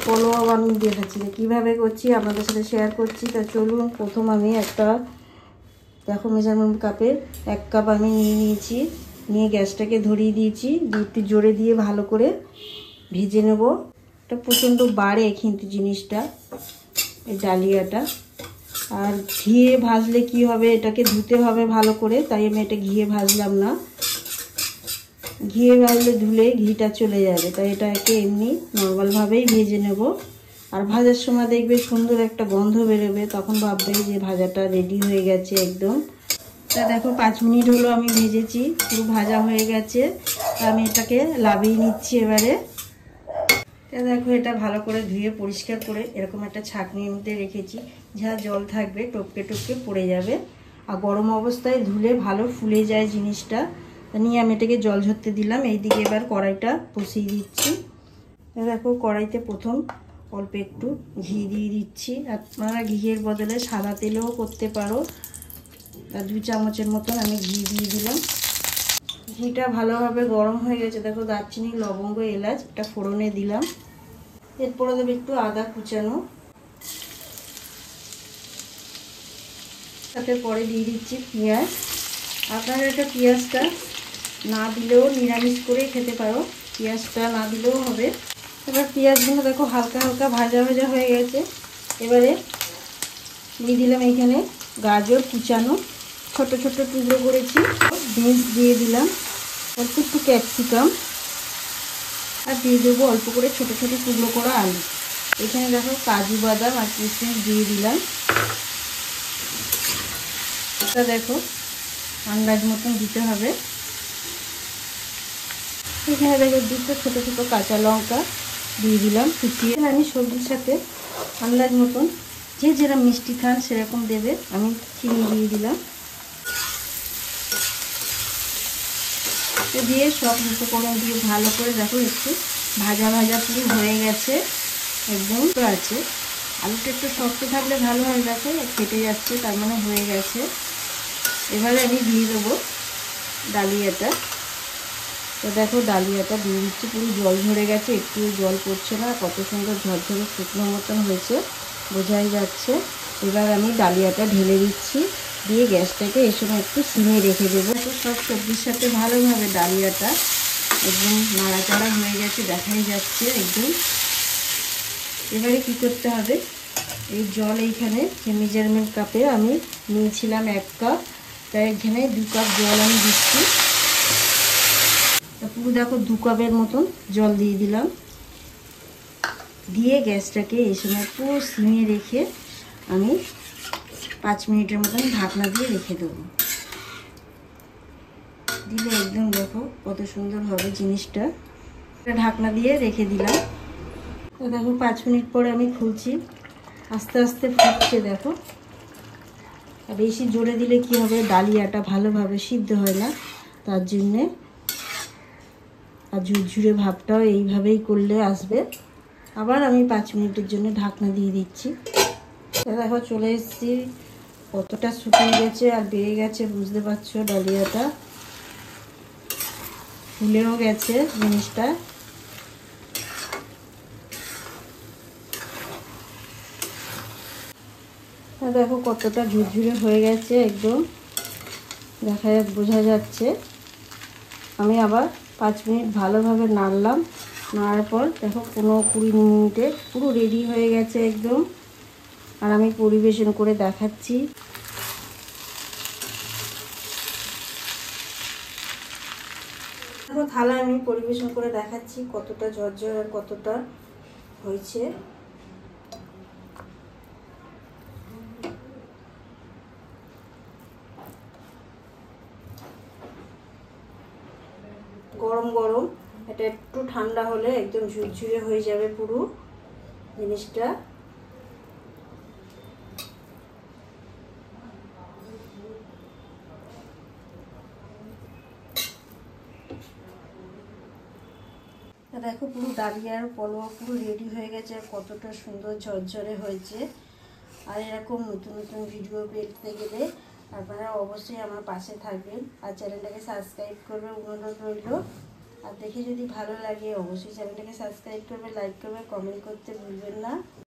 পোলোয়া আমি দেখাচ্ছি কীভাবে করছি, আপনাদের সাথে শেয়ার করছি। তা চলুন, প্রথম আমি একটা দেখো মেজারমেন্ট কাপের 1 কাপ আমি নিয়েছি, নিয়ে গ্যাসটাকে ধরিয়ে দিয়েছি, একটু জোরে দিয়ে ভালো করে ভেজে নেব। এটা প্রচণ্ড বাড়ে কিন্তু জিনিসটা, এই ডালিয়াটা। আর ঘিয়ে ভাজলে কি হবে, এটাকে ধুতে হবে ভালো করে, তাই আমি এটা ঘিয়ে ভাজলাম না। ঘিয়ে ভাজলে ধুলে ঘিটা চলে যাবে, তাই এটাকে এমনি নর্মালভাবেই ভেজে নেব। আর ভাজার সময় দেখবে সুন্দর একটা গন্ধ বেরোবে, তখন ভাববে যে ভাজাটা রেডি হয়ে গেছে একদম। তা দেখো 5 মিনিট হলো আমি ভেজেছি, পুরো ভাজা হয়ে গেছে। আমি এটাকে লাভিয়ে নিচ্ছি এবারে। দেখো এটা ভালো করে ধুয়ে পরিষ্কার করে এরকম একটা ছাঁকনির মধ্যে রেখেছি, যা জল থাকবে টপকে টপকে পড়ে যাবে। আর গরম অবস্থায় ধুলে ভালো ফুলে যায় জিনিসটা। নিয়ে আমি এটাকে জল ঝরতে দিলাম। এইদিকে এবার কড়াইটা বসিয়ে দিচ্ছি। দেখো কড়াইতে প্রথম অল্প একটু ঘি দিয়ে দিচ্ছি, আপনারা ঘিয়ের বদলে সাদা তেলেও করতে পারো। 2 চামচের মতন আমি ঘি দিয়ে দিলাম। ঘিটা ভালোভাবে গরম হয়ে গেছে, দেখো দারচিনি, লবঙ্গ, এলাচ এটা ফোড়নে দিলাম। এরপরে দেবো একটু আদা কুচানো, সাথে পরে দিয়ে দিচ্ছি পেঁয়াজ। আপনারা এটা পেঁয়াজটা না দিলেও নিরামিষ করে খেতে পারো, পেঁয়াজটা না দিলেও হবে। এবার পেঁয়াজগুলো দেখো হালকা হালকা ভাজা ভাজা হয়ে গেছে। এবারে দিয়ে দিলাম এখানে গাজর কুচানো, ছোট ছোট টুকরো করেছি। বিনস দিয়ে দিলাম, অল্প একটু ক্যাপসিকাম, আর দিয়ে দেবো অল্প করে ছোট ছোট টুকরো করা আলু। এখানে দেখো কাজু বাদাম আর কিশমিশ দিয়ে দিলাম। এটা দেখো আন্দাজ মতন দিতে হবে। এখানে দেখো 2টো ছোট ছোট কাঁচা লঙ্কা দিয়ে দিলাম কুচিয়ে। আমি সবজির সাথে আন্দাজ মতন যে যেরকম মিষ্টি খান সেরকম দেবে, আমি চিনি দিয়ে দিলাম। দিয়ে সব উপকরণ দিয়ে ভালো করে দেখো একটু ভাজা ভাজা পুরো হয়ে গেছে, একদম আছে। আলুটা একটু শক্ত থাকলে ভালো হয়, দেখো কেটে যাচ্ছে, তার মানে হয়ে গেছে। এবারে আমি দিয়ে দেবো ডালিয়াটা। তো দেখো ডালিয়াটা দিয়ে দিচ্ছি, পুরো জল ঝরে গেছে, একটু জল পড়ছে না, কত সুন্দর ঝরঝরে শুকনো মতন হয়েছে, বোঝাই যাচ্ছে। এবার আমি ডালিয়াটা ঢেলে দিচ্ছি, দিয়ে গ্যাসটাকে এই সময় একটু সিমে রেখে দেবো। তো সব সবজির সাথে ভালোভাবে ডালিয়াটা একদম নাড়াচাড়া হয়ে গেছে, দেখাই যাচ্ছে একদম। এবারে কি করতে হবে, এই জল এইখানে যে মেজারমেন্ট কাপে আমি নিয়েছিলাম 1 কাপ, তাই এখানে 2 কাপ জল আমি দিচ্ছি। পুরো দেখো 2 কাপের মতন জল দিয়ে দিলাম। দিয়ে গ্যাসটাকে এই সময় পুরো সিমে রেখে আমি 5 মিনিটের মতন ঢাকনা দিয়ে রেখে দেবো। দিলে একদম দেখো কত সুন্দর হবে জিনিসটা। ঢাকনা দিয়ে রেখে দিলাম। তো দেখো 5 মিনিট পরে আমি খুলছি, আস্তে আস্তে ফুটছে দেখো। আর বেশি জোরে দিলে কি হবে, ডালিয়াটা ভালোভাবে সিদ্ধ হয় না, তার জন্যে। আর ঝুরঝুরে ভাবটাও এইভাবেই করলে আসবে। আবার আমি 5 মিনিটের জন্য ঢাকনা দিয়ে দিচ্ছি। দেখো চলে এসেছি, কতটা শুকিয়ে গেছে আর বেড়ে গেছে বুঝতে পারছো। ডালিয়াটা ফুলেও গেছে জিনিসটা। দেখো কতটা ঝুরঝুরে হয়ে গেছে, একদম বোঝা যাচ্ছে। আমি আবার 5 মিনিট ভালোভাবে নাড়লাম, নাড়ার পর দেখো 15-20 মিনিটে পুরো রেডি হয়ে গেছে একদম। আর আমি পরিবেশন করে দেখাচ্ছি। দেখো থালা আমি পরিবেশন করে দেখাচ্ছি কতটা ঝরঝর আর কতটা হয়েছে। গরম গরম, এটা একটু ঠান্ডা হলে একদম ঝুরঝুরে হয়ে যাবে পুরো জিনিসটা। দেখো পুরো ডালিয়ার পোলোয়া পুরো রেডি হয়ে গেছে, আর কতটা সুন্দর ঝরঝরে হয়েছে। আর এরকম নতুন নতুন ভিডিও পেতে গেলে আপনারা অবশ্যই আমার পাশে থাকবেন, আর চ্যানেলটাকে সাবস্ক্রাইব করবে অনুরোধ রইল। আর দেখে যদি ভালো লাগে অবশ্যই চ্যানেলটাকে সাবস্ক্রাইব করবে, লাইক করবে, কমেন্ট করতে ভুলবেন না।